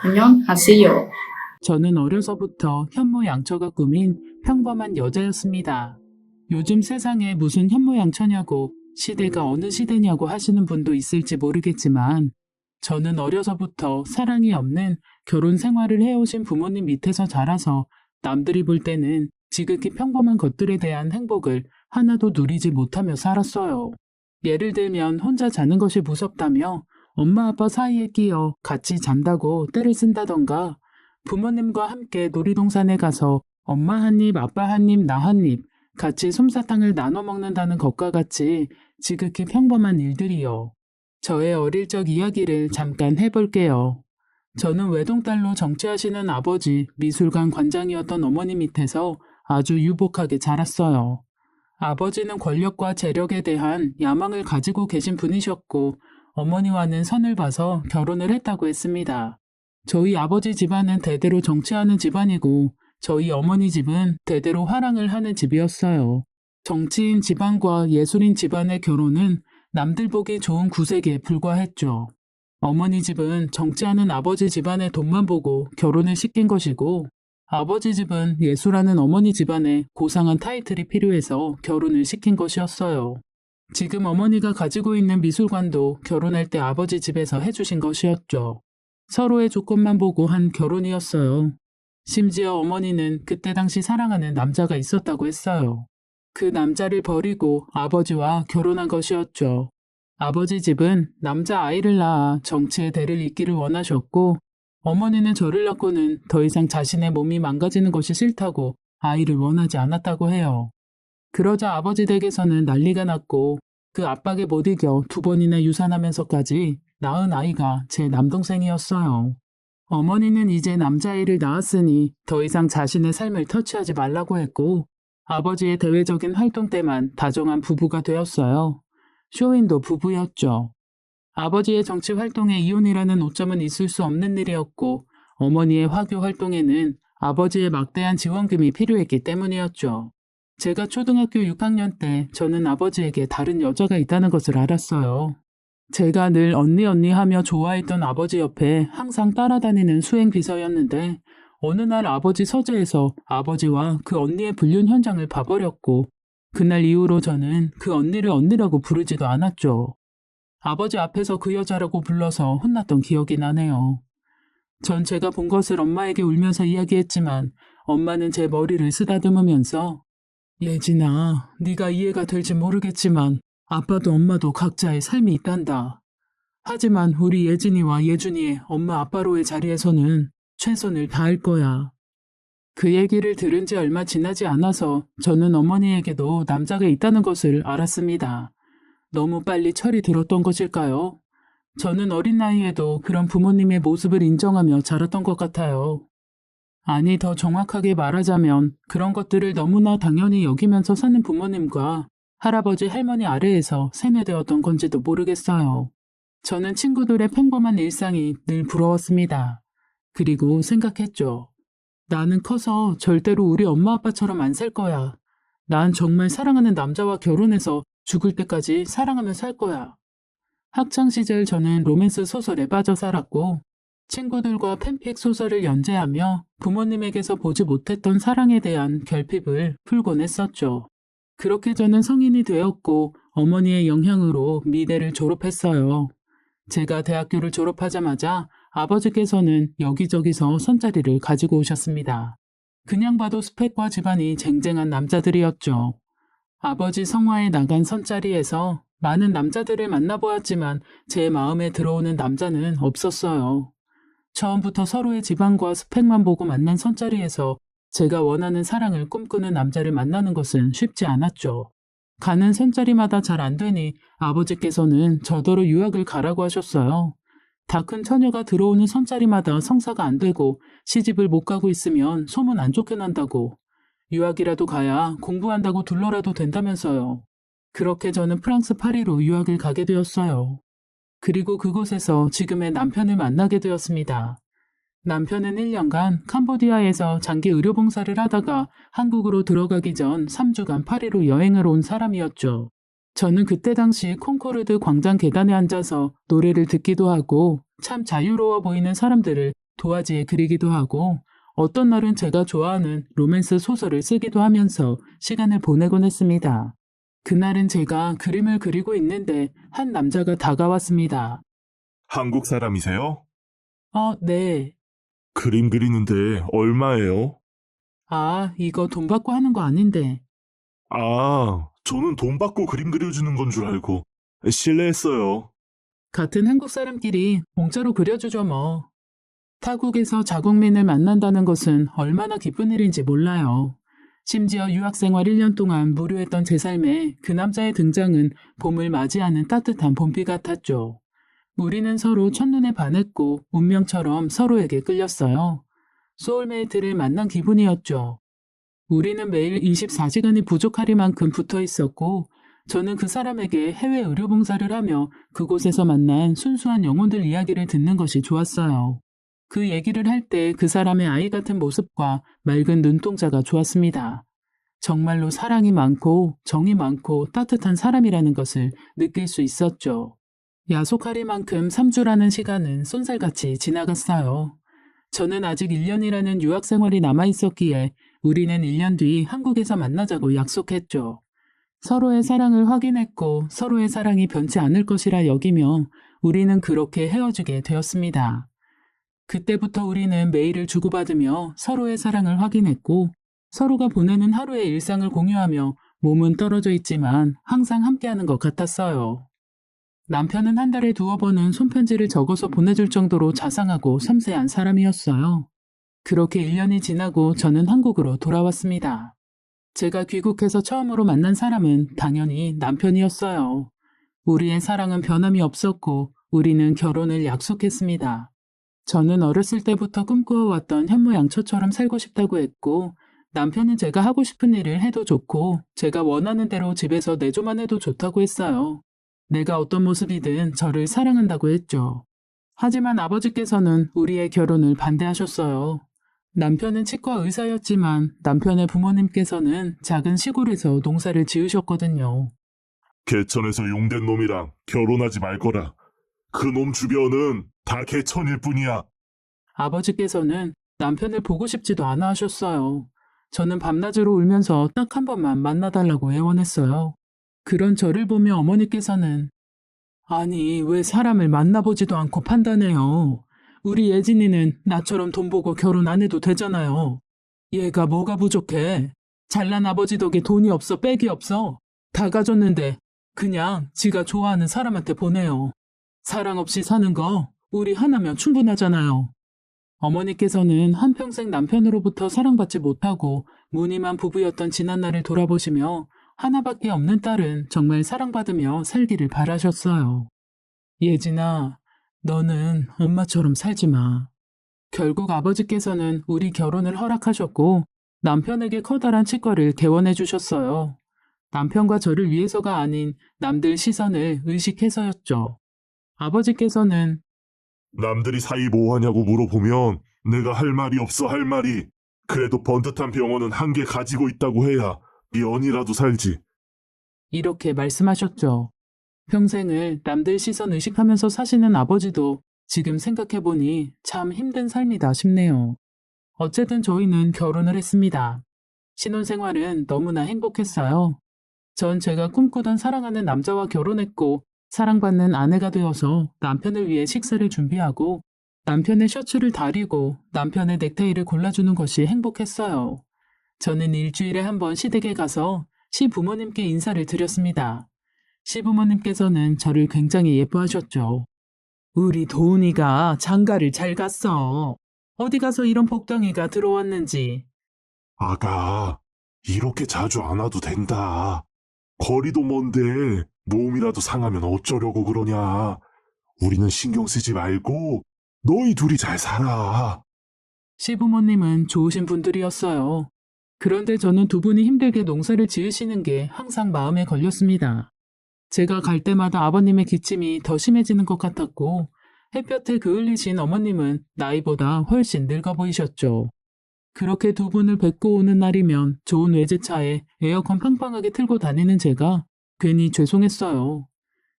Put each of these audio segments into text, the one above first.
안녕하세요. 저는 어려서부터 현모양처가 꿈인 평범한 여자였습니다. 요즘 세상에 무슨 현모양처냐고 시대가 어느 시대냐고 하시는 분도 있을지 모르겠지만 저는 어려서부터 사랑이 없는 결혼 생활을 해오신 부모님 밑에서 자라서 남들이 볼 때는 지극히 평범한 것들에 대한 행복을 하나도 누리지 못하며 살았어요. 예를 들면 혼자 자는 것이 무섭다며 엄마 아빠 사이에 끼어 같이 잔다고 떼를 쓴다던가 부모님과 함께 놀이동산에 가서 엄마 한 입, 아빠 한 입, 나 한 입 같이 솜사탕을 나눠 먹는다는 것과 같이 지극히 평범한 일들이요. 저의 어릴 적 이야기를 잠깐 해볼게요. 저는 외동딸로 정치하시는 아버지 미술관 관장이었던 어머니 밑에서 아주 유복하게 자랐어요. 아버지는 권력과 재력에 대한 야망을 가지고 계신 분이셨고 어머니와는 선을 봐서 결혼을 했다고 했습니다. 저희 아버지 집안은 대대로 정치하는 집안이고 저희 어머니 집은 대대로 화랑을 하는 집이었어요. 정치인 집안과 예술인 집안의 결혼은 남들 보기 좋은 구색에 불과했죠. 어머니 집은 정치하는 아버지 집안의 돈만 보고 결혼을 시킨 것이고 아버지 집은 예술하는 어머니 집안에 고상한 타이틀이 필요해서 결혼을 시킨 것이었어요. 지금 어머니가 가지고 있는 미술관도 결혼할 때 아버지 집에서 해주신 것이었죠. 서로의 조건만 보고 한 결혼이었어요. 심지어 어머니는 그때 당시 사랑하는 남자가 있었다고 했어요. 그 남자를 버리고 아버지와 결혼한 것이었죠. 아버지 집은 남자 아이를 낳아 정치의 대를 잇기를 원하셨고 어머니는 저를 낳고는 더 이상 자신의 몸이 망가지는 것이 싫다고 아이를 원하지 않았다고 해요. 그러자 아버지 댁에서는 난리가 났고 그 압박에 못 이겨 2번이나 유산하면서까지 낳은 아이가 제 남동생이었어요. 어머니는 이제 남자아이를 낳았으니 더 이상 자신의 삶을 터치하지 말라고 했고 아버지의 대외적인 활동 때만 다정한 부부가 되었어요. 쇼윈도 부부였죠. 아버지의 정치 활동에 이혼이라는 오점은 있을 수 없는 일이었고 어머니의 화교 활동에는 아버지의 막대한 지원금이 필요했기 때문이었죠. 제가 초등학교 6학년 때 저는 아버지에게 다른 여자가 있다는 것을 알았어요. 제가 늘 언니 하며 좋아했던 아버지 옆에 항상 따라다니는 수행비서였는데 어느 날 아버지 서재에서 아버지와 그 언니의 불륜 현장을 봐버렸고 그날 이후로 저는 그 언니를 언니라고 부르지도 않았죠. 아버지 앞에서 그 여자라고 불러서 혼났던 기억이 나네요. 전 제가 본 것을 엄마에게 울면서 이야기했지만 엄마는 제 머리를 쓰다듬으면서 예진아, 네가 이해가 될지 모르겠지만 아빠도 엄마도 각자의 삶이 있단다. 하지만 우리 예진이와 예준이의 엄마 아빠로의 자리에서는 최선을 다할 거야. 그 얘기를 들은 지 얼마 지나지 않아서 저는 어머니에게도 남자가 있다는 것을 알았습니다. 너무 빨리 철이 들었던 것일까요? 저는 어린 나이에도 그런 부모님의 모습을 인정하며 자랐던 것 같아요. 아니, 더 정확하게 말하자면 그런 것들을 너무나 당연히 여기면서 사는 부모님과 할아버지, 할머니 아래에서 세뇌되었던 건지도 모르겠어요. 저는 친구들의 평범한 일상이 늘 부러웠습니다. 그리고 생각했죠. 나는 커서 절대로 우리 엄마 아빠처럼 안 살 거야. 난 정말 사랑하는 남자와 결혼해서 죽을 때까지 사랑하며 살 거야. 학창시절 저는 로맨스 소설에 빠져 살았고 친구들과 팬픽 소설을 연재하며 부모님에게서 보지 못했던 사랑에 대한 결핍을 풀곤 했었죠. 그렇게 저는 성인이 되었고 어머니의 영향으로 미대를 졸업했어요. 제가 대학교를 졸업하자마자 아버지께서는 여기저기서 선자리를 가지고 오셨습니다. 그냥 봐도 스펙과 집안이 쟁쟁한 남자들이었죠. 아버지 성화에 나간 선자리에서 많은 남자들을 만나보았지만 제 마음에 들어오는 남자는 없었어요. 처음부터 서로의 집안과 스펙만 보고 만난 선자리에서 제가 원하는 사랑을 꿈꾸는 남자를 만나는 것은 쉽지 않았죠. 가는 선자리마다 잘 안 되니 아버지께서는 저더러 유학을 가라고 하셨어요. 다 큰 처녀가 들어오는 선자리마다 성사가 안 되고 시집을 못 가고 있으면 소문 안 좋게 난다고. 유학이라도 가야 공부한다고 둘러라도 된다면서요. 그렇게 저는 프랑스 파리로 유학을 가게 되었어요. 그리고 그곳에서 지금의 남편을 만나게 되었습니다. 남편은 1년간 캄보디아에서 장기 의료봉사를 하다가 한국으로 들어가기 전 3주간 파리로 여행을 온 사람이었죠. 저는 그때 당시 콩코르드 광장 계단에 앉아서 노래를 듣기도 하고 참 자유로워 보이는 사람들을 도화지에 그리기도 하고 어떤 날은 제가 좋아하는 로맨스 소설을 쓰기도 하면서 시간을 보내곤 했습니다. 그날은 제가 그림을 그리고 있는데 한 남자가 다가왔습니다. 한국 사람이세요? 네. 그림 그리는데 얼마예요? 이거 돈 받고 하는 거 아닌데. 아, 저는 돈 받고 그림 그려주는 건 줄 알고 실례했어요. 같은 한국 사람끼리 공짜로 그려주죠 뭐. 타국에서 자국민을 만난다는 것은 얼마나 기쁜 일인지 몰라요. 심지어 유학생활 1년 동안 무료했던 제 삶에 그 남자의 등장은 봄을 맞이하는 따뜻한 봄비 같았죠. 우리는 서로 첫눈에 반했고 운명처럼 서로에게 끌렸어요. 소울메이트를 만난 기분이었죠. 우리는 매일 24시간이 부족하리만큼 붙어 있었고 저는 그 사람에게 해외 의료 봉사를 하며 그곳에서 만난 순수한 영혼들 이야기를 듣는 것이 좋았어요. 그 얘기를 할 때 그 사람의 아이 같은 모습과 맑은 눈동자가 좋았습니다. 정말로 사랑이 많고 정이 많고 따뜻한 사람이라는 것을 느낄 수 있었죠. 야속하리만큼 3주라는 시간은 쏜살같이 지나갔어요. 저는 아직 1년이라는 유학 생활이 남아있었기에 우리는 1년 뒤 한국에서 만나자고 약속했죠. 서로의 사랑을 확인했고 서로의 사랑이 변치 않을 것이라 여기며 우리는 그렇게 헤어지게 되었습니다. 그때부터 우리는 메일을 주고받으며 서로의 사랑을 확인했고 서로가 보내는 하루의 일상을 공유하며 몸은 떨어져 있지만 항상 함께하는 것 같았어요. 남편은 한 달에 2번은 손편지를 적어서 보내줄 정도로 자상하고 섬세한 사람이었어요. 그렇게 1년이 지나고 저는 한국으로 돌아왔습니다. 제가 귀국해서 처음으로 만난 사람은 당연히 남편이었어요. 우리의 사랑은 변함이 없었고 우리는 결혼을 약속했습니다. 저는 어렸을 때부터 꿈꾸어왔던 현모양처처럼 살고 싶다고 했고 남편은 제가 하고 싶은 일을 해도 좋고 제가 원하는 대로 집에서 내조만 해도 좋다고 했어요. 내가 어떤 모습이든 저를 사랑한다고 했죠. 하지만 아버지께서는 우리의 결혼을 반대하셨어요. 남편은 치과 의사였지만 남편의 부모님께서는 작은 시골에서 농사를 지으셨거든요. 개천에서 용된 놈이랑 결혼하지 말 거라. 그 놈 주변은 다 개천일 뿐이야. 아버지께서는 남편을 보고 싶지도 않아 하셨어요. 저는 밤낮으로 울면서 딱 한 번만 만나달라고 애원했어요. 그런 저를 보며 어머니께서는 아니, 왜 사람을 만나보지도 않고 판단해요. 우리 예진이는 나처럼 돈 보고 결혼 안 해도 되잖아요. 얘가 뭐가 부족해. 잘난 아버지 덕에 돈이 없어 빽이 없어. 다 가졌는데 그냥 지가 좋아하는 사람한테 보내요. 사랑 없이 사는 거 우리 하나면 충분하잖아요. 어머니께서는 한평생 남편으로부터 사랑받지 못하고 무늬만 부부였던 지난날을 돌아보시며 하나밖에 없는 딸은 정말 사랑받으며 살기를 바라셨어요. 예진아, 너는 엄마처럼 살지 마. 결국 아버지께서는 우리 결혼을 허락하셨고 남편에게 커다란 치과를 개원해 주셨어요. 남편과 저를 위해서가 아닌 남들 시선을 의식해서였죠. 아버지께서는 남들이 사이 뭐 하냐고 물어보면 내가 할 말이 없어 할 말이. 그래도 번듯한 병원은 한 개 가지고 있다고 해야 면이라도 살지. 이렇게 말씀하셨죠. 평생을 남들 시선 의식하면서 사시는 아버지도 지금 생각해보니 참 힘든 삶이다 싶네요. 어쨌든 저희는 결혼을 했습니다. 신혼생활은 너무나 행복했어요. 전 제가 꿈꾸던 사랑하는 남자와 결혼했고 사랑받는 아내가 되어서 남편을 위해 식사를 준비하고 남편의 셔츠를 다리고 남편의 넥타이를 골라주는 것이 행복했어요. 저는 일주일에 한 번 시댁에 가서 시부모님께 인사를 드렸습니다. 시부모님께서는 저를 굉장히 예뻐하셨죠. 우리 도훈이가 장가를 잘 갔어. 어디 가서 이런 복덩이가 들어왔는지. 아가, 이렇게 자주 안 와도 된다. 거리도 먼데 몸이라도 상하면 어쩌려고 그러냐. 우리는 신경 쓰지 말고 너희 둘이 잘 살아. 시부모님은 좋으신 분들이었어요. 그런데 저는 두 분이 힘들게 농사를 지으시는 게 항상 마음에 걸렸습니다. 제가 갈 때마다 아버님의 기침이 더 심해지는 것 같았고 햇볕에 그을리신 어머님은 나이보다 훨씬 늙어 보이셨죠. 그렇게 두 분을 뵙고 오는 날이면 좋은 외제차에 에어컨 팡팡하게 틀고 다니는 제가 괜히 죄송했어요.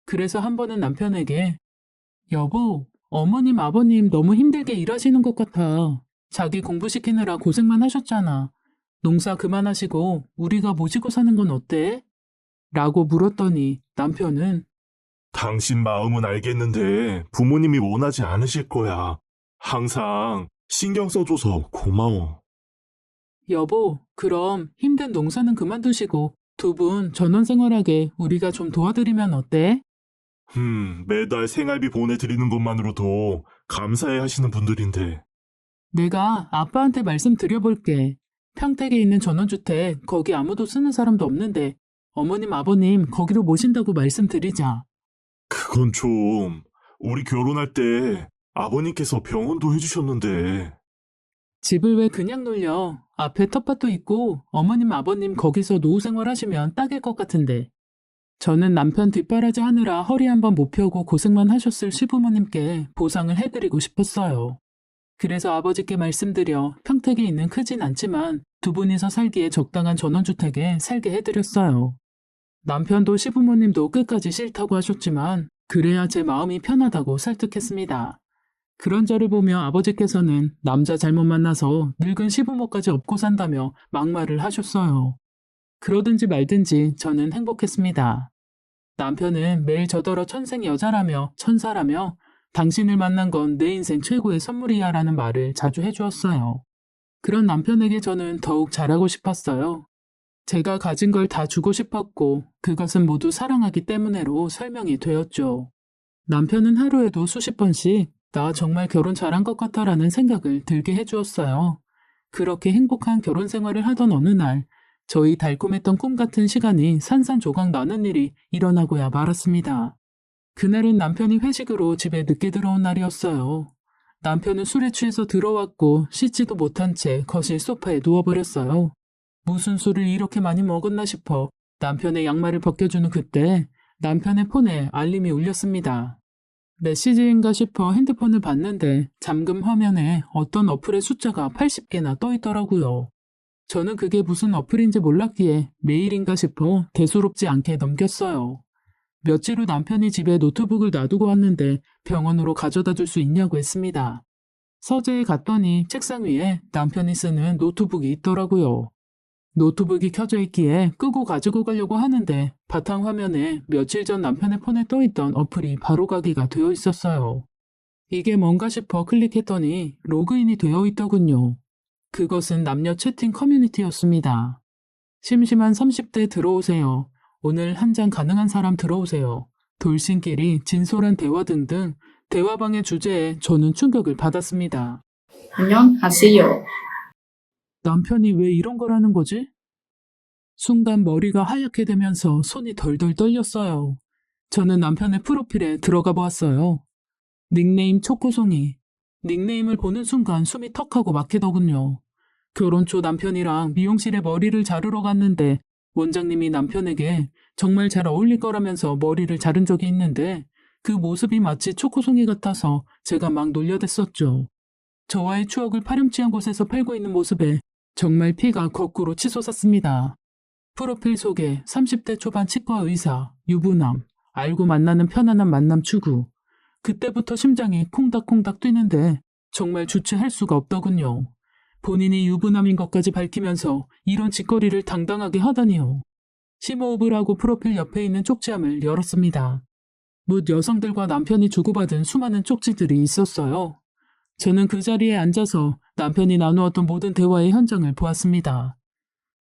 그래서 한 번은 남편에게 여보, 어머님, 아버님 너무 힘들게 일하시는 것 같아. 자기 공부시키느라 고생만 하셨잖아. 농사 그만하시고 우리가 모시고 사는 건 어때? 라고 물었더니 남편은 당신 마음은 알겠는데 부모님이 원하지 않으실 거야. 항상 신경 써줘서 고마워. 여보, 그럼 힘든 농사는 그만두시고 두 분 전원생활하게 우리가 좀 도와드리면 어때? 매달 생활비 보내드리는 것만으로도 감사해 하시는 분들인데. 내가 아빠한테 말씀드려볼게. 평택에 있는 전원주택 거기 아무도 쓰는 사람도 없는데 어머님 아버님 거기로 모신다고 말씀드리자. 그건 좀, 우리 결혼할 때 아버님께서 병원도 해주셨는데. 집을 왜 그냥 놀려? 앞에 텃밭도 있고 어머님 아버님 거기서 노후 생활하시면 딱일 것 같은데. 저는 남편 뒷바라지 하느라 허리 한번 못 펴고 고생만 하셨을 시부모님께 보상을 해드리고 싶었어요. 그래서 아버지께 말씀드려 평택에 있는 크진 않지만 두 분이서 살기에 적당한 전원주택에 살게 해드렸어요. 남편도 시부모님도 끝까지 싫다고 하셨지만 그래야 제 마음이 편하다고 설득했습니다. 그런 저를 보며 아버지께서는 남자 잘못 만나서 늙은 시부모까지 업고 산다며 막말을 하셨어요. 그러든지 말든지 저는 행복했습니다. 남편은 매일 저더러 천생 여자라며 천사라며 당신을 만난 건 내 인생 최고의 선물이야 라는 말을 자주 해주었어요. 그런 남편에게 저는 더욱 잘하고 싶었어요. 제가 가진 걸 다 주고 싶었고 그것은 모두 사랑하기 때문에로 설명이 되었죠. 남편은 하루에도 수십 번씩 나 정말 결혼 잘한 것 같아 라는 생각을 들게 해주었어요. 그렇게 행복한 결혼 생활을 하던 어느 날 저희 달콤했던 꿈 같은 시간이 산산조각 나는 일이 일어나고야 말았습니다. 그날은 남편이 회식으로 집에 늦게 들어온 날이었어요. 남편은 술에 취해서 들어왔고 씻지도 못한 채 거실 소파에 누워버렸어요. 무슨 술을 이렇게 많이 먹었나 싶어 남편의 양말을 벗겨주는 그때 남편의 폰에 알림이 울렸습니다. 메시지인가 싶어 핸드폰을 봤는데 잠금 화면에 어떤 어플의 숫자가 80개나 떠 있더라고요. 저는 그게 무슨 어플인지 몰랐기에 메일인가 싶어 대수롭지 않게 넘겼어요. 며칠 후 남편이 집에 노트북을 놔두고 왔는데 병원으로 가져다 줄 수 있냐고 했습니다. 서재에 갔더니 책상 위에 남편이 쓰는 노트북이 있더라고요. 노트북이 켜져 있기에 끄고 가지고 가려고 하는데 바탕화면에 며칠 전 남편의 폰에 떠있던 어플이 바로가기가 되어 있었어요. 이게 뭔가 싶어 클릭했더니 로그인이 되어 있더군요. 그것은 남녀 채팅 커뮤니티였습니다. 심심한 30대 들어오세요. 오늘 한 잔 가능한 사람 들어오세요. 돌싱끼리 진솔한 대화 등등 대화방의 주제에 저는 충격을 받았습니다. 안녕하세요. 남편이 왜 이런 걸 하는 거지? 순간 머리가 하얗게 되면서 손이 덜덜 떨렸어요. 저는 남편의 프로필에 들어가 보았어요. 닉네임 초코송이. 닉네임을 보는 순간 숨이 턱하고 막히더군요. 결혼 초 남편이랑 미용실에 머리를 자르러 갔는데 원장님이 남편에게 정말 잘 어울릴 거라면서 머리를 자른 적이 있는데 그 모습이 마치 초코송이 같아서 제가 막 놀려댔었죠. 저와의 추억을 파렴치한 곳에서 팔고 있는 모습에 정말 피가 거꾸로 치솟았습니다. 프로필 속에 30대 초반 치과 의사, 유부남, 알고 만나는 편안한 만남 추구. 그때부터 심장이 콩닥콩닥 뛰는데 정말 주체할 수가 없더군요. 본인이 유부남인 것까지 밝히면서 이런 짓거리를 당당하게 하다니요. 심호흡을 하고 프로필 옆에 있는 쪽지함을 열었습니다. 묻 여성들과 남편이 주고받은 수많은 쪽지들이 있었어요. 저는 그 자리에 앉아서 남편이 나누었던 모든 대화의 현장을 보았습니다.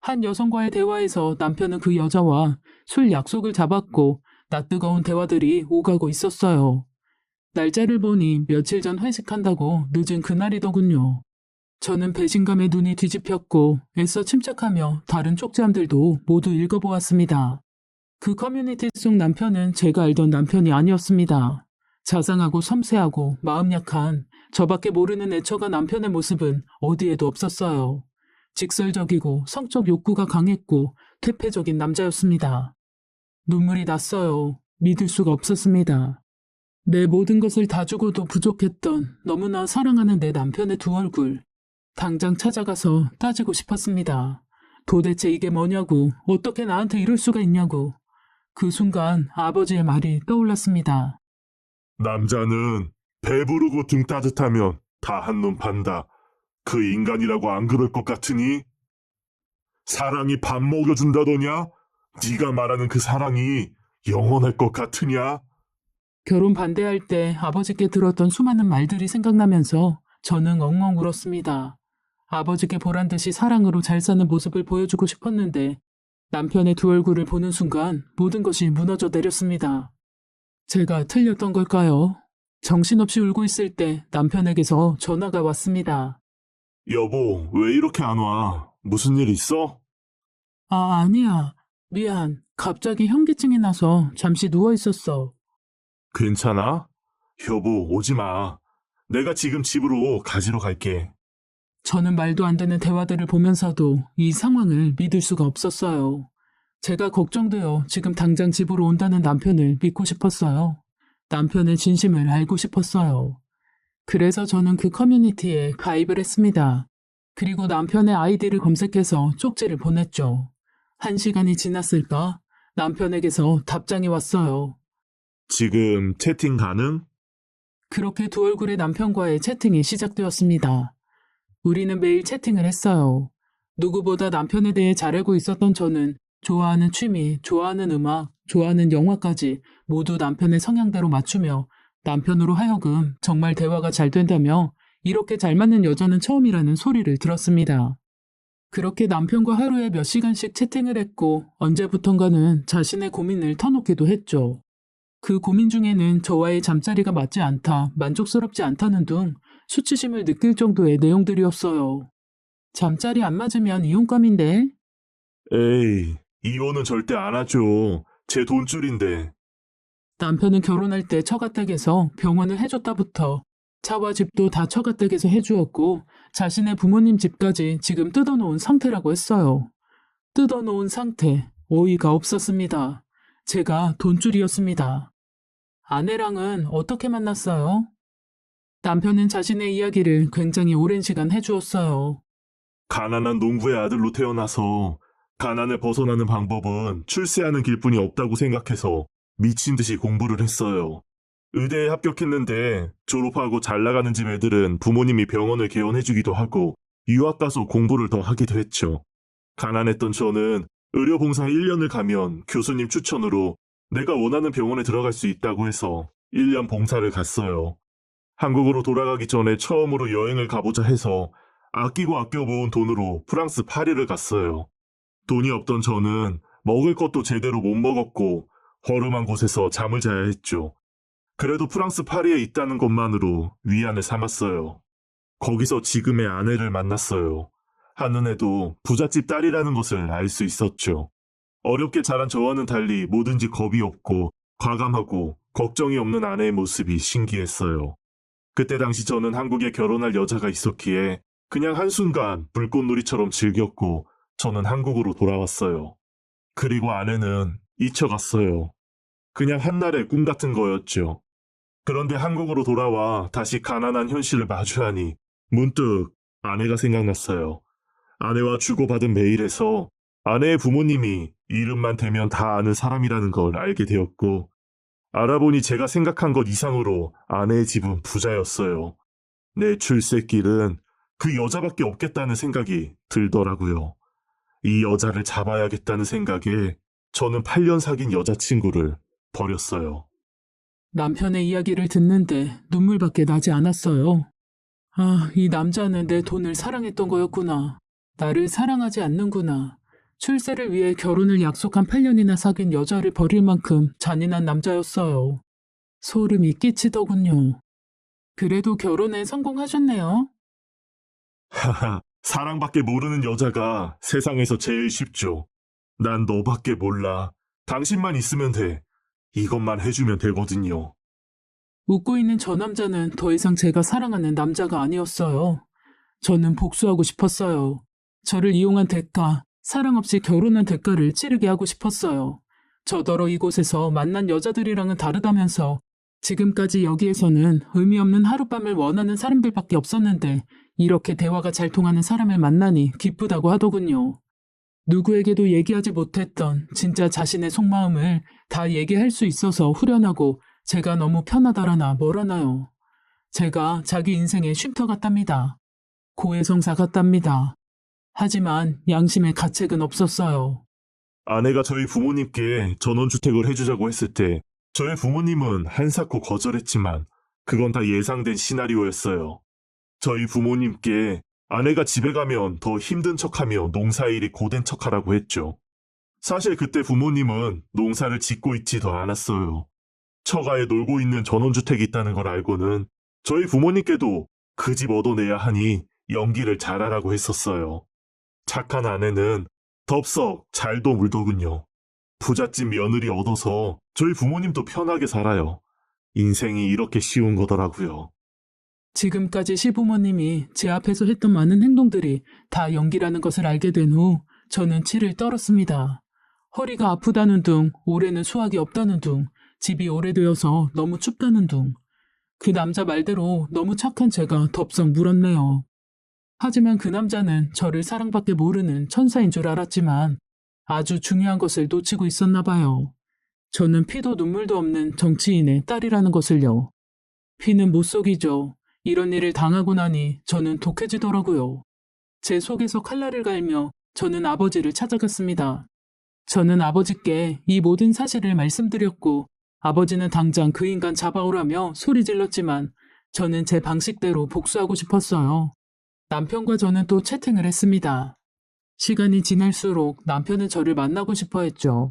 한 여성과의 대화에서 남편은 그 여자와 술 약속을 잡았고 낯뜨거운 대화들이 오가고 있었어요. 날짜를 보니 며칠 전 회식한다고 늦은 그날이더군요. 저는 배신감에 눈이 뒤집혔고 애써 침착하며 다른 쪽지함들도 모두 읽어보았습니다. 그 커뮤니티 속 남편은 제가 알던 남편이 아니었습니다. 자상하고 섬세하고 마음 약한 저밖에 모르는 애처가 남편의 모습은 어디에도 없었어요. 직설적이고 성적 욕구가 강했고 퇴폐적인 남자였습니다. 눈물이 났어요. 믿을 수가 없었습니다. 내 모든 것을 다 주고도 부족했던 너무나 사랑하는 내 남편의 두 얼굴. 당장 찾아가서 따지고 싶었습니다. 도대체 이게 뭐냐고, 어떻게 나한테 이럴 수가 있냐고. 그 순간 아버지의 말이 떠올랐습니다. 남자는 배부르고 등 따뜻하면 다 한눈 판다. 그 인간이라고 안 그럴 것 같으니? 사랑이 밥 먹여준다더냐? 네가 말하는 그 사랑이 영원할 것 같으냐? 결혼 반대할 때 아버지께 들었던 수많은 말들이 생각나면서 저는 엉엉 울었습니다. 아버지께 보란 듯이 사랑으로 잘 사는 모습을 보여주고 싶었는데 남편의 두 얼굴을 보는 순간 모든 것이 무너져 내렸습니다. 제가 틀렸던 걸까요? 정신없이 울고 있을 때 남편에게서 전화가 왔습니다. 여보, 왜 이렇게 안 와? 무슨 일 있어? 아니야. 미안. 갑자기 현기증이 나서 잠시 누워 있었어. 괜찮아? 여보, 오지 마. 내가 지금 집으로 가지러 갈게. 저는 말도 안 되는 대화들을 보면서도 이 상황을 믿을 수가 없었어요. 제가 걱정되어 지금 당장 집으로 온다는 남편을 믿고 싶었어요. 남편의 진심을 알고 싶었어요. 그래서 저는 그 커뮤니티에 가입을 했습니다. 그리고 남편의 아이디를 검색해서 쪽지를 보냈죠. 1시간이 지났을까? 남편에게서 답장이 왔어요. 지금 채팅 가능? 그렇게 두 얼굴의 남편과의 채팅이 시작되었습니다. 우리는 매일 채팅을 했어요. 누구보다 남편에 대해 잘 알고 있었던 저는 좋아하는 취미, 좋아하는 음악, 좋아하는 영화까지 모두 남편의 성향대로 맞추며 남편으로 하여금 정말 대화가 잘 된다며 이렇게 잘 맞는 여자는 처음이라는 소리를 들었습니다. 그렇게 남편과 하루에 몇 시간씩 채팅을 했고 언제부턴가는 자신의 고민을 터놓기도 했죠. 그 고민 중에는 저와의 잠자리가 맞지 않다, 만족스럽지 않다는 등 수치심을 느낄 정도의 내용들이었어요. 잠자리 안 맞으면 이혼감인데? 에이, 이혼은 절대 안 하죠. 제 돈줄인데. 남편은 결혼할 때 처가댁에서 병원을 해줬다부터 차와 집도 다 처가댁에서 해주었고 자신의 부모님 집까지 지금 뜯어놓은 상태라고 했어요. 뜯어놓은 상태, 어이가 없었습니다. 제가 돈줄이었습니다. 아내랑은 어떻게 만났어요? 남편은 자신의 이야기를 굉장히 오랜 시간 해주었어요. 가난한 농부의 아들로 태어나서 가난을 벗어나는 방법은 출세하는 길뿐이 없다고 생각해서 미친 듯이 공부를 했어요. 의대에 합격했는데 졸업하고 잘 나가는 집 애들은 부모님이 병원을 개원해주기도 하고 유학 가서 공부를 더 하기도 했죠. 가난했던 저는 의료봉사 1년을 가면 교수님 추천으로 내가 원하는 병원에 들어갈 수 있다고 해서 1년 봉사를 갔어요. 한국으로 돌아가기 전에 처음으로 여행을 가보자 해서 아끼고 아껴 모은 돈으로 프랑스 파리를 갔어요. 돈이 없던 저는 먹을 것도 제대로 못 먹었고 허름한 곳에서 잠을 자야 했죠. 그래도 프랑스 파리에 있다는 것만으로 위안을 삼았어요. 거기서 지금의 아내를 만났어요. 한눈에도 부잣집 딸이라는 것을 알 수 있었죠. 어렵게 자란 저와는 달리 뭐든지 겁이 없고 과감하고 걱정이 없는 아내의 모습이 신기했어요. 그때 당시 저는 한국에 결혼할 여자가 있었기에 그냥 한순간 불꽃놀이처럼 즐겼고 저는 한국으로 돌아왔어요. 그리고 아내는 잊혀갔어요. 그냥 한날의 꿈 같은 거였죠. 그런데 한국으로 돌아와 다시 가난한 현실을 마주하니 문득 아내가 생각났어요. 아내와 주고받은 메일에서 아내의 부모님이 이름만 대면 다 아는 사람이라는 걸 알게 되었고 알아보니 제가 생각한 것 이상으로 아내의 집은 부자였어요. 내 출세길은 그 여자밖에 없겠다는 생각이 들더라고요. 이 여자를 잡아야겠다는 생각에 저는 8년 사귄 여자친구를 버렸어요. 남편의 이야기를 듣는데 눈물밖에 나지 않았어요. 이 남자는 내 돈을 사랑했던 거였구나. 나를 사랑하지 않는구나. 출세를 위해 결혼을 약속한 8년이나 사귄 여자를 버릴 만큼 잔인한 남자였어요. 소름이 끼치더군요. 그래도 결혼에 성공하셨네요. 하하, 사랑밖에 모르는 여자가 세상에서 제일 쉽죠. 난 너밖에 몰라. 당신만 있으면 돼. 이것만 해주면 되거든요. 웃고 있는 저 남자는 더 이상 제가 사랑하는 남자가 아니었어요. 저는 복수하고 싶었어요. 저를 이용한 대가, 사랑 없이 결혼한 대가를 치르게 하고 싶었어요. 저더러 이곳에서 만난 여자들이랑은 다르다면서 지금까지 여기에서는 의미 없는 하룻밤을 원하는 사람들밖에 없었는데 이렇게 대화가 잘 통하는 사람을 만나니 기쁘다고 하더군요. 누구에게도 얘기하지 못했던 진짜 자신의 속마음을 다 얘기할 수 있어서 후련하고 제가 너무 편하다라나 뭐라나요. 제가 자기 인생의 쉼터 같답니다. 고해성사 같답니다. 하지만 양심의 가책은 없었어요. 아내가 저희 부모님께 전원주택을 해주자고 했을 때 저희 부모님은 한사코 거절했지만 그건 다 예상된 시나리오였어요. 저희 부모님께 아내가 집에 가면 더 힘든 척하며 농사일이 고된 척하라고 했죠. 사실 그때 부모님은 농사를 짓고 있지도 않았어요. 처가에 놀고 있는 전원주택이 있다는 걸 알고는 저희 부모님께도 그 집 얻어내야 하니 연기를 잘하라고 했었어요. 착한 아내는 덥석 잘도 물더군요. 부잣집 며느리 얻어서 저희 부모님도 편하게 살아요. 인생이 이렇게 쉬운 거더라고요. 지금까지 시부모님이 제 앞에서 했던 많은 행동들이 다 연기라는 것을 알게 된 후 저는 치를 떨었습니다. 허리가 아프다는 둥, 올해는 수확이 없다는 둥, 집이 오래되어서 너무 춥다는 둥. 그 남자 말대로 너무 착한 제가 덥석 물었네요. 하지만 그 남자는 저를 사랑밖에 모르는 천사인 줄 알았지만 아주 중요한 것을 놓치고 있었나 봐요. 저는 피도 눈물도 없는 정치인의 딸이라는 것을요. 피는 못 속이죠. 이런 일을 당하고 나니 저는 독해지더라고요. 제 속에서 칼날을 갈며 저는 아버지를 찾아갔습니다. 저는 아버지께 이 모든 사실을 말씀드렸고 아버지는 당장 그 인간 잡아오라며 소리 질렀지만 저는 제 방식대로 복수하고 싶었어요. 남편과 저는 또 채팅을 했습니다. 시간이 지날수록 남편은 저를 만나고 싶어 했죠.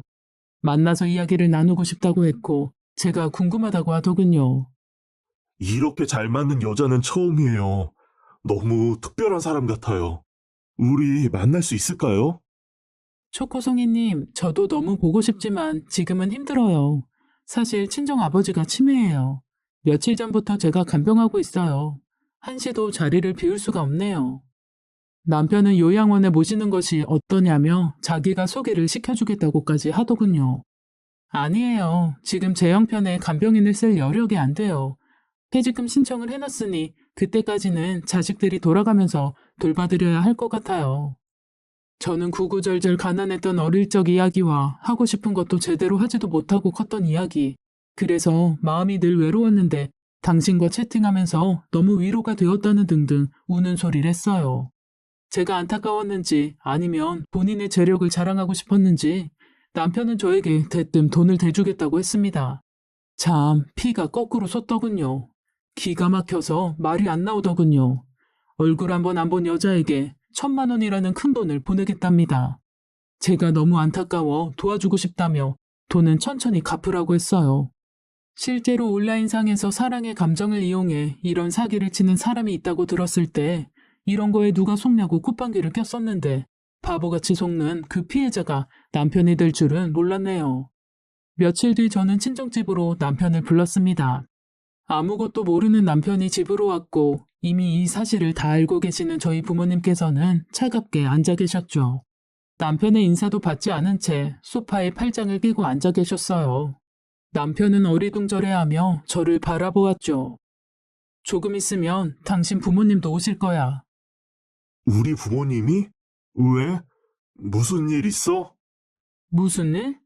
만나서 이야기를 나누고 싶다고 했고 제가 궁금하다고 하더군요. 이렇게 잘 맞는 여자는 처음이에요. 너무 특별한 사람 같아요. 우리 만날 수 있을까요? 초코송이님, 저도 너무 보고 싶지만 지금은 힘들어요. 사실 친정아버지가 치매예요. 며칠 전부터 제가 간병하고 있어요. 한시도 자리를 비울 수가 없네요. 남편은 요양원에 모시는 것이 어떠냐며 자기가 소개를 시켜주겠다고까지 하더군요. 아니에요. 지금 제 형편에 간병인을 쓸 여력이 안 돼요. 퇴직금 신청을 해놨으니 그때까지는 자식들이 돌아가면서 돌봐드려야 할 것 같아요. 저는 구구절절 가난했던 어릴 적 이야기와 하고 싶은 것도 제대로 하지도 못하고 컸던 이야기. 그래서 마음이 늘 외로웠는데 당신과 채팅하면서 너무 위로가 되었다는 등등 우는 소리를 했어요. 제가 안타까웠는지 아니면 본인의 재력을 자랑하고 싶었는지 남편은 저에게 대뜸 돈을 대주겠다고 했습니다. 참 피가 거꾸로 솟더군요. 기가 막혀서 말이 안 나오더군요. 얼굴 한번 안 본 여자에게 1,000만 원이라는 큰 돈을 보내겠답니다. 제가 너무 안타까워 도와주고 싶다며 돈은 천천히 갚으라고 했어요. 실제로 온라인상에서 사랑의 감정을 이용해 이런 사기를 치는 사람이 있다고 들었을 때 이런 거에 누가 속냐고 콧방귀를 꼈었는데 바보같이 속는 그 피해자가 남편이 될 줄은 몰랐네요. 며칠 뒤 저는 친정집으로 남편을 불렀습니다. 아무것도 모르는 남편이 집으로 왔고 이미 이 사실을 다 알고 계시는 저희 부모님께서는 차갑게 앉아 계셨죠. 남편의 인사도 받지 않은 채 소파에 팔짱을 끼고 앉아 계셨어요. 남편은 어리둥절해하며 저를 바라보았죠. 조금 있으면 당신 부모님도 오실 거야. 우리 부모님이? 왜? 무슨 일 있어? 무슨 일?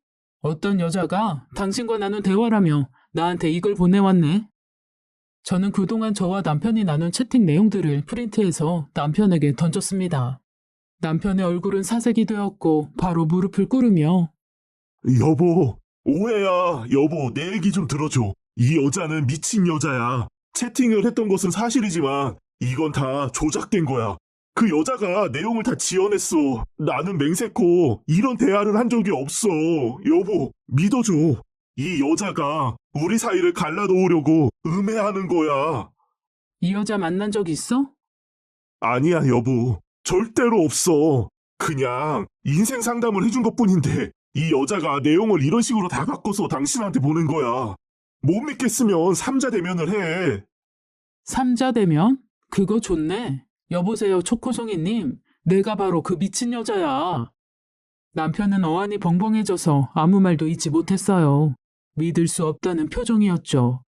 어떤 여자가 당신과 나눈 대화라며 나한테 이걸 보내왔네. 저는 그동안 저와 남편이 나눈 채팅 내용들을 프린트해서 남편에게 던졌습니다. 남편의 얼굴은 사색이 되었고 바로 무릎을 꿇으며 여보, 오해야. 여보, 내 얘기 좀 들어줘. 이 여자는 미친 여자야. 채팅을 했던 것은 사실이지만 이건 다 조작된 거야. 그 여자가 내용을 다 지어냈어. 나는 맹세코 이런 대화를 한 적이 없어. 여보, 믿어줘. 이 여자가 우리 사이를 갈라놓으려고 음해하는 거야. 이 여자 만난 적 있어? 아니야, 여보. 절대로 없어. 그냥 인생 상담을 해준 것뿐인데 이 여자가 내용을 이런 식으로 다 바꿔서 당신한테 보낸 거야. 못 믿겠으면 삼자 대면을 해. 삼자 대면? 그거 좋네. 여보세요, 초코송이님. 내가 바로 그 미친 여자야. 남편은 어안이 벙벙해져서 아무 말도 잊지 못했어요. 믿을 수 없다는 표정이었죠.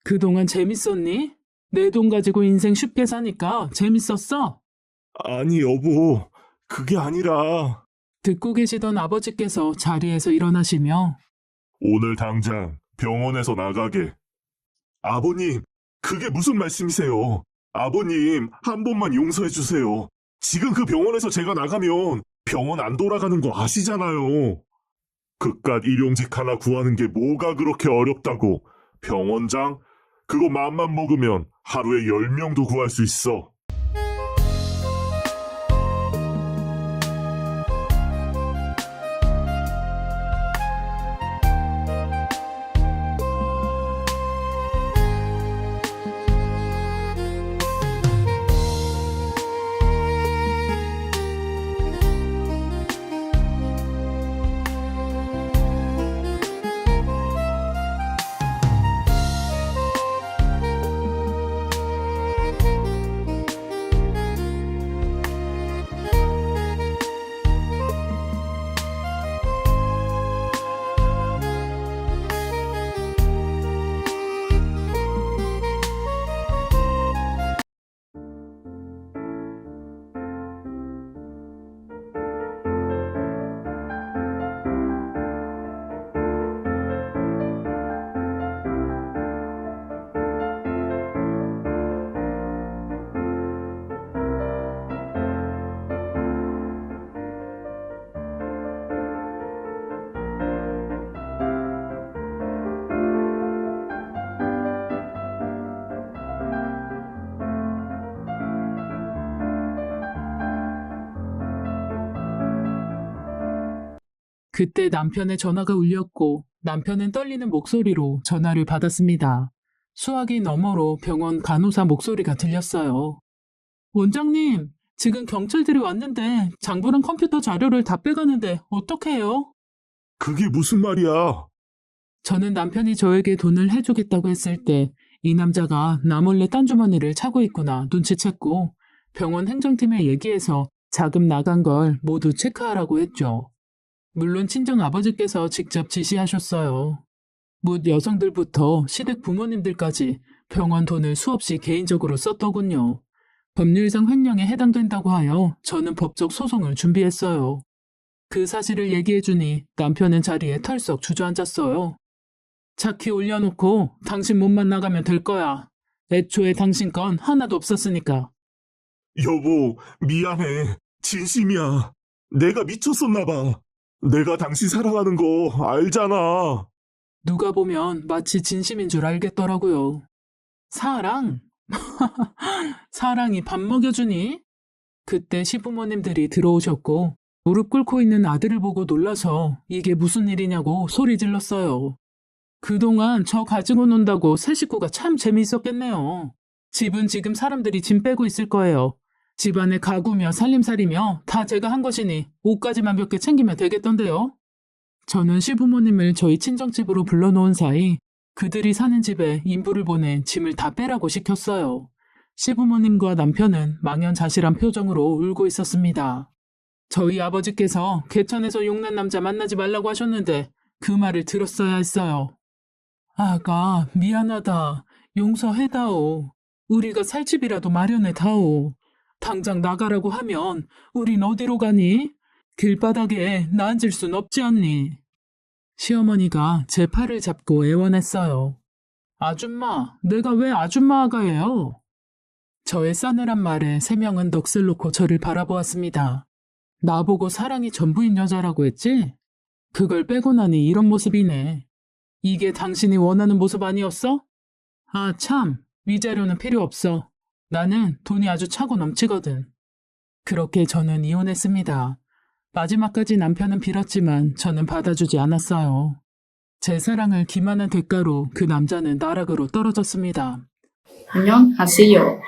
그동안 재밌었니? 내 돈 가지고 인생 쉽게 사니까 재밌었어? 아니, 여보. 그게 아니라 듣고 계시던 아버지께서 자리에서 일어나시며 오늘 당장 병원에서 나가게. 아버님, 그게 무슨 말씀이세요? 아버님, 한 번만 용서해 주세요. 지금 그 병원에서 제가 나가면 병원 안 돌아가는 거 아시잖아요. 그깟 일용직 하나 구하는 게 뭐가 그렇게 어렵다고. 병원장, 그거 맘만 먹으면 하루에 10명도 구할 수 있어. 그때 남편의 전화가 울렸고 남편은 떨리는 목소리로 전화를 받았습니다. 수화기 너머로 병원 간호사 목소리가 들렸어요. 원장님, 지금 경찰들이 왔는데 장부랑 컴퓨터 자료를 다 빼가는데 어떡해요? 그게 무슨 말이야? 저는 남편이 저에게 돈을 해주겠다고 했을 때 이 남자가 나 몰래 딴 주머니를 차고 있구나 눈치챘고 병원 행정팀에 얘기해서 자금 나간 걸 모두 체크하라고 했죠. 물론 친정 아버지께서 직접 지시하셨어요. 묻 여성들부터 시댁 부모님들까지 병원 돈을 수없이 개인적으로 썼더군요. 법률상 횡령에 해당된다고 하여 저는 법적 소송을 준비했어요. 그 사실을 얘기해주니 남편은 자리에 털썩 주저앉았어요. 차키 올려놓고 당신 몸만 나가면 될 거야. 애초에 당신 건 하나도 없었으니까. 여보, 미안해. 진심이야. 내가 미쳤었나 봐. 내가 당신 사랑하는 거 알잖아. 누가 보면 마치 진심인 줄 알겠더라고요. 사랑? 사랑이 밥 먹여주니? 그때 시부모님들이 들어오셨고 무릎 꿇고 있는 아들을 보고 놀라서 이게 무슨 일이냐고 소리 질렀어요. 그동안 저 가지고 논다고 새 식구가 참 재미있었겠네요. 집은 지금 사람들이 짐 빼고 있을 거예요. 집안의 가구며 살림살이며 다 제가 한 것이니 옷까지만 몇 개 챙기면 되겠던데요. 저는 시부모님을 저희 친정집으로 불러놓은 사이 그들이 사는 집에 인부를 보내 짐을 다 빼라고 시켰어요. 시부모님과 남편은 망연자실한 표정으로 울고 있었습니다. 저희 아버지께서 개천에서 용난 남자 만나지 말라고 하셨는데 그 말을 들었어야 했어요. 아가, 미안하다. 용서해다오. 우리가 살 집이라도 마련해다오. 당장 나가라고 하면 우린 어디로 가니? 길바닥에 나 앉을 순 없지 않니? 시어머니가 제 팔을 잡고 애원했어요. 아줌마, 내가 왜 아줌마 아가예요? 저의 싸늘한 말에 세 명은 넋을 놓고 저를 바라보았습니다. 나보고 사랑이 전부인 여자라고 했지? 그걸 빼고 나니 이런 모습이네. 이게 당신이 원하는 모습 아니었어? 아 참, 위자료는 필요 없어. 나는 돈이 아주 차고 넘치거든. 그렇게 저는 이혼했습니다. 마지막까지 남편은 빌었지만 저는 받아주지 않았어요. 제 사랑을 기만한 대가로 그 남자는 나락으로 떨어졌습니다. 안녕하세요.